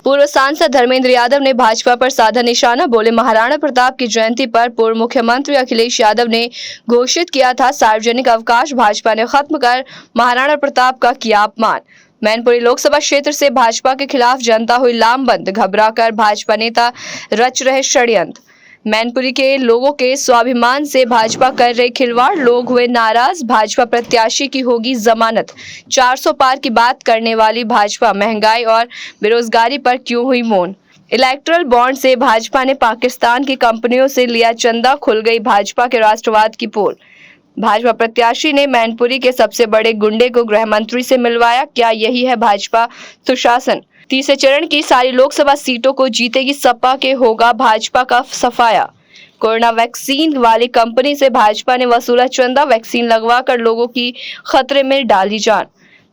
पूर्व सांसद धर्मेंद्र यादव ने भाजपा पर साधा निशाना, बोले महाराणा प्रताप की जयंती पर पूर्व मुख्यमंत्री अखिलेश यादव ने घोषित किया था सार्वजनिक अवकाश, भाजपा ने खत्म कर महाराणा प्रताप का किया अपमान। मैनपुरी लोकसभा क्षेत्र से भाजपा के खिलाफ जनता हुई लामबंद, घबराकर भाजपा नेता रच रहे षड्यंत्र। मैनपुरी के लोगों के स्वाभिमान से भाजपा कर रही खिलवाड़, लोग हुए नाराज, भाजपा प्रत्याशी की होगी जमानत। 400 पार की बात करने वाली भाजपा महंगाई और बेरोजगारी पर क्यों हुई मौन। इलेक्ट्रल बॉन्ड से भाजपा ने पाकिस्तान की कंपनियों से लिया चंदा, खुल गई भाजपा के राष्ट्रवाद की पोल। भाजपा प्रत्याशी ने मैनपुरी के सबसे बड़े गुंडे को गृह मंत्री से मिलवाया, क्या यही है भाजपा सुशासन। तीसरे चरण की सारी लोकसभा सीटों को जीतेगी सपा के, होगा भाजपा का सफाया। कोरोना वैक्सीन वाली कंपनी से भाजपा ने वसूला चंदा, वैक्सीन लगवाकर लोगों की खतरे में डाली जान।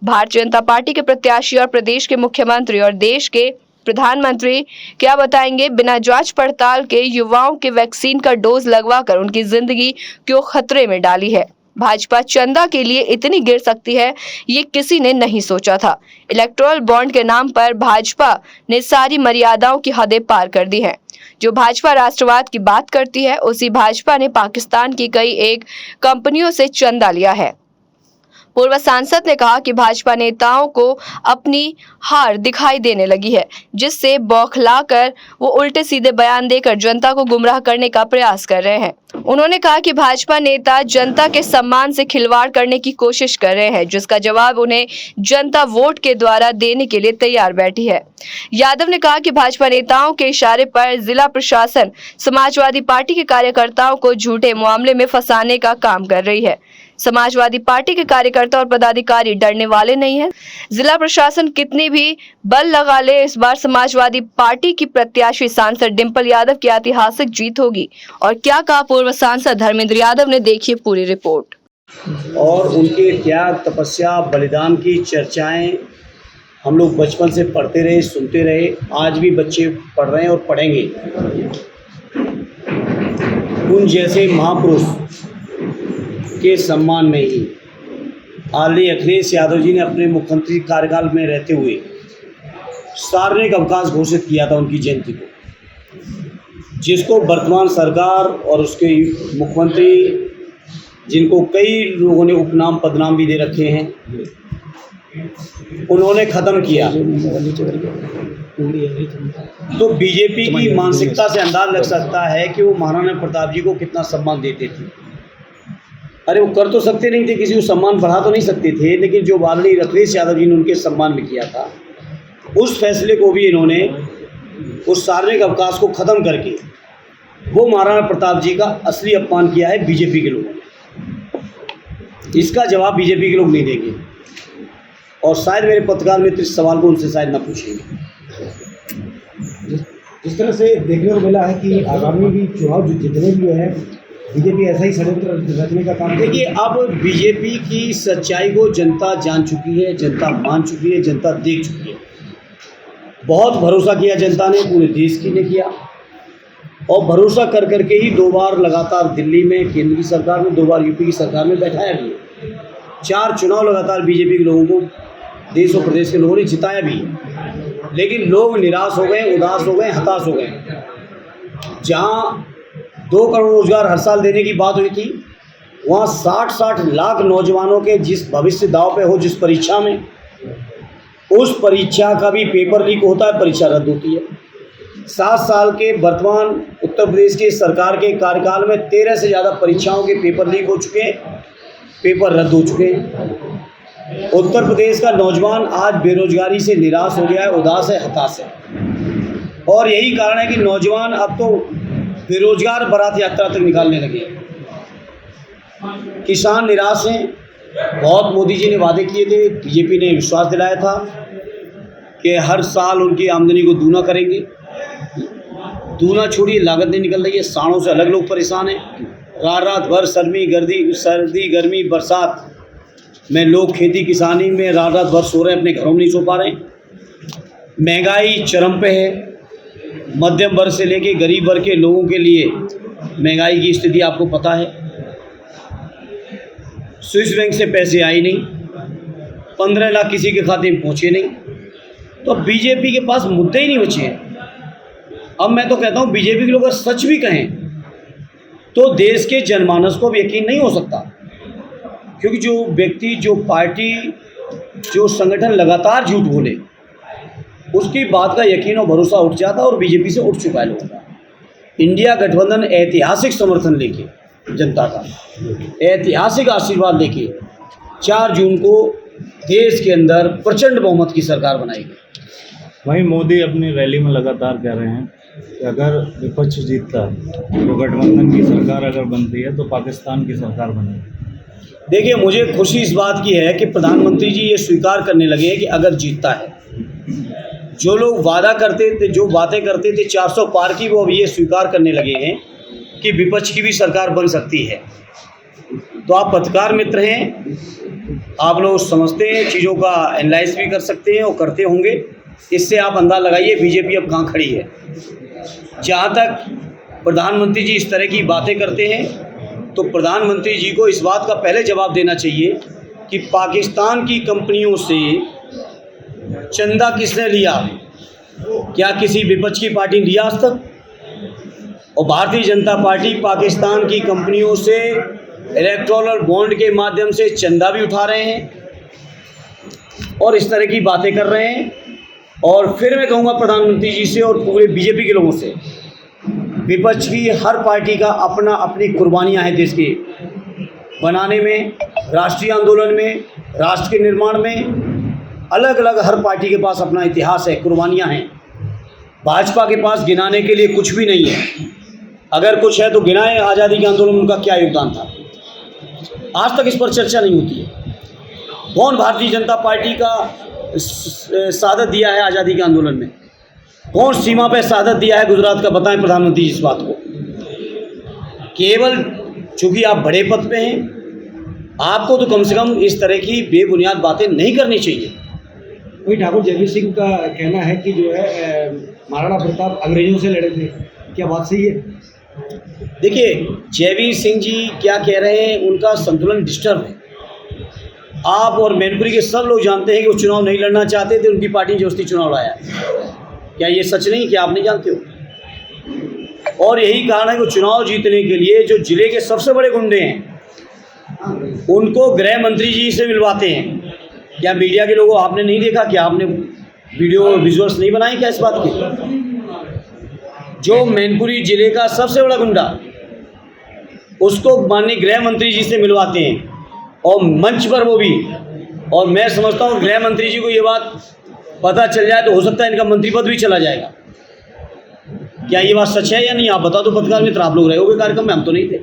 भारतीय जनता पार्टी के प्रत्याशी और प्रदेश के मुख्यमंत्री और देश के प्रधानमंत्री क्या बताएंगे, बिना जांच पड़ताल के युवाओं के वैक्सीन का डोज लगवाकर उनकी जिंदगी क्यों खतरे में डाली है। भाजपा चंदा के लिए इतनी गिर सकती है, ये किसी ने नहीं सोचा था। इलेक्टोरल बॉन्ड के नाम पर भाजपा ने सारी मर्यादाओं की हदें पार कर दी हैं। जो भाजपा राष्ट्रवाद की बात करती है, उसी भाजपा ने पाकिस्तान की कई एक कंपनियों से चंदा लिया है। पूर्व सांसद ने कहा कि भाजपा नेताओं को अपनी हार दिखाई देने लगी है, जिससे बौखलाकर वो उल्टे सीधे बयान देकर जनता को गुमराह करने का प्रयास कर रहे हैं। उन्होंने कहा कि भाजपा नेता जनता के सम्मान से खिलवाड़ करने की कोशिश कर रहे हैं, जिसका जवाब उन्हें जनता वोट के द्वारा देने के लिए तैयार बैठी है। यादव ने कहा कि भाजपा नेताओं के इशारे पर जिला प्रशासन समाजवादी पार्टी के कार्यकर्ताओं को झूठे मामले में फंसाने का काम कर रही है। समाजवादी पार्टी के कार्यकर्ता और पदाधिकारी डरने वाले नहीं हैं। जिला प्रशासन कितनी भी बल लगा ले, इस बार समाजवादी पार्टी की प्रत्याशी सांसद डिंपल यादव की ऐतिहासिक जीत होगी। और क्या कहा पूर्व सांसद धर्मेंद्र यादव ने, देखिए पूरी रिपोर्ट। और उनके त्याग, तपस्या, बलिदान की चर्चाएं हम लोग बचपन से पढ़ते रहे, सुनते रहे, आज भी बच्चे पढ़ रहे हैं और पढ़ेंगे। उन जैसे महापुरुष के सम्मान में ही आदरणीय अखिलेश यादव जी ने अपने मुख्यमंत्री कार्यकाल में रहते हुए सार्वजनिक अवकाश घोषित किया था उनकी जयंती को, जिसको वर्तमान सरकार और उसके मुख्यमंत्री, जिनको कई लोगों ने उपनाम पदनाम भी दे रखे हैं, उन्होंने ख़त्म किया। तो बीजेपी की मानसिकता से अंदाज लग सकता है कि वो महाराणा प्रताप जी को कितना सम्मान देते थे। अरे वो कर तो सकते नहीं थे, किसी को सम्मान बढ़ा तो नहीं सकते थे, लेकिन जो आदरणीय अखिलेश यादव जी ने उनके सम्मान में किया था, उस फैसले को भी इन्होंने उस सार्वजनिक अवकाश को ख़त्म करके वो महाराणा प्रताप जी का असली अपमान किया है बीजेपी के लोगों ने। इसका जवाब बीजेपी के लोग नहीं देंगे और शायद मेरे पत्रकार मित्र इस सवाल को उनसे शायद न पूछेंगे। जिस तरह से देखने को मिला है कि आगामी भी चुनाव जितने भी हैं, बीजेपी ऐसा ही षड्यंत्र रचने का काम। देखिए, अब बीजेपी की सच्चाई को जनता जान चुकी है, जनता मान चुकी है, जनता देख चुकी है। बहुत भरोसा किया जनता ने, पूरे देश की ने किया, और भरोसा कर करके ही 2 बार लगातार दिल्ली में केंद्र की सरकार में, 2 बार यूपी की सरकार में बैठाया भी है। 4 चुनाव लगातार बीजेपी के लोगों को, देश और प्रदेश के लोगों ने जिताया भी है। लेकिन लोग निराश हो गए, उदास हो गए, हताश हो गए। जहाँ 2 करोड़ रोजगार हर साल देने की बात हुई थी, वहाँ 60-60 लाख नौजवानों के जिस भविष्य दाव पे हो, जिस परीक्षा में, उस परीक्षा का भी पेपर लीक होता है, परीक्षा रद्द होती है। 7 साल के वर्तमान उत्तर प्रदेश की सरकार के कार्यकाल में 13 से ज़्यादा परीक्षाओं के पेपर लीक हो चुके हैं, पेपर रद्द हो चुके हैं। उत्तर प्रदेश का नौजवान आज बेरोजगारी से निराश हो गया है, उदास है, हताश है। और यही कारण है कि नौजवान अब तो बेरोजगार बारात यात्रा तक निकालने लगे। किसान निराश हैं। बहुत मोदी जी ने वादे किए थे, बीजेपी ने विश्वास दिलाया था कि हर साल उनकी आमदनी को दूना करेंगे। दूना छोड़िए, लागत नहीं निकल रही है। साड़ों से अलग लोग परेशान हैं। रात भर सर्दी गर्मी बरसात में लोग खेती किसानी में रात भर सो रहे हैं, अपने घरों में नहीं सो पा रहे हैं। महंगाई चरम पे है। मध्यम वर्ग से लेके गरीब वर्ग के लोगों के लिए महंगाई की स्थिति आपको पता है। स्विस बैंक से पैसे आए नहीं, 15 लाख किसी के खाते में पहुँचे नहीं। तो अब बीजेपी के पास मुद्दे ही नहीं बचे हैं। अब मैं तो कहता हूँ बीजेपी के लोग अगर सच भी कहें तो देश के जनमानस को अब यकीन नहीं हो सकता, क्योंकि जो व्यक्ति, जो पार्टी, जो संगठन लगातार झूठ बोले उसकी बात का यकीन और भरोसा उठ जाता, और बीजेपी से उठ चुका है लोगों का। इंडिया गठबंधन ऐतिहासिक समर्थन लेके, जनता का ऐतिहासिक आशीर्वाद लेके 4 जून को देश के अंदर प्रचंड बहुमत की सरकार बनाएगी। वहीं मोदी अपनी रैली में लगातार कह रहे हैं कि अगर विपक्ष जीतता है तो गठबंधन की सरकार अगर बनती है तो पाकिस्तान की सरकार बनेगी। देखिए, मुझे खुशी इस बात की है कि प्रधानमंत्री जी ये स्वीकार करने लगे हैं कि अगर जीतता है, जो लोग वादा करते थे, जो बातें करते थे 400 पार की, वो अब ये स्वीकार करने लगे हैं कि विपक्ष की भी सरकार बन सकती है। तो आप पत्रकार मित्र हैं, आप लोग समझते हैं, चीज़ों का एनालाइज भी कर सकते हैं और करते होंगे। इससे आप अंदाज़ा लगाइए बीजेपी अब कहाँ खड़ी है। जहाँ तक प्रधानमंत्री जी इस तरह की बातें करते हैं तो प्रधानमंत्री जी को इस बात का पहले जवाब देना चाहिए कि पाकिस्तान की कंपनियों से चंदा किसने लिया? क्या किसी विपक्ष की पार्टी ने लिया आज तक? और भारतीय जनता पार्टी पाकिस्तान की कंपनियों से इलेक्टोरल बॉन्ड के माध्यम से चंदा भी उठा रहे हैं और इस तरह की बातें कर रहे हैं। और फिर मैं कहूँगा प्रधानमंत्री जी से और पूरे बीजेपी के लोगों से, विपक्ष की हर पार्टी का अपनी कुर्बानियाँ हैं देश के बनाने में, राष्ट्रीय आंदोलन में, राष्ट्र के निर्माण में। अलग अलग हर पार्टी के पास अपना इतिहास है, कुर्बानियाँ हैं। भाजपा के पास गिनाने के लिए कुछ भी नहीं है। अगर कुछ है तो गिनाएं, आज़ादी के आंदोलन में उनका क्या योगदान था। आज तक इस पर चर्चा नहीं होती है। कौन भारतीय जनता पार्टी का शहादत दिया है आज़ादी के आंदोलन में? कौन सीमा पे शहादत दिया है गुजरात का? बताएं प्रधानमंत्री इस बात को। केवल चूंकि आप बड़े पद पे हैं, आपको तो कम से कम इस तरह की बेबुनियाद बातें नहीं करनी चाहिए। वही ठाकुर जगदीश सिंह का कहना है कि जो है महाराणा प्रताप अंग्रेजों से लड़े थे, क्या बात सही है? देखिए, जयवीर सिंह जी क्या कह रहे हैं, उनका संतुलन डिस्टर्ब है। आप और मैनपुरी के सब लोग जानते हैं कि वो चुनाव नहीं लड़ना चाहते थे, उनकी पार्टी ने जबरदस्ती चुनाव लाया। क्या ये सच नहीं? क्या आप नहीं जानते हो? और यही कारण है कि चुनाव जीतने के लिए जो जिले के सबसे बड़े गुंडे हैं उनको गृह मंत्री जी से मिलवाते हैं। क्या मीडिया के लोगों आपने नहीं देखा? क्या आपने वीडियो विजुअल्स नहीं बनाए क्या इस बात की? जो मैनपुरी जिले का सबसे बड़ा गुंडा, उसको माननीय गृह मंत्री जी से मिलवाते हैं और मंच पर वो भी। और मैं समझता हूँ गृह मंत्री जी को ये बात पता चल जाए तो हो सकता है इनका मंत्री पद भी चला जाएगा। क्या ये बात सच है या नहीं? आप बता दो पत्रकार मित्र, आप लोग रहे होगे कार्यक्रम में, हम तो नहीं थे।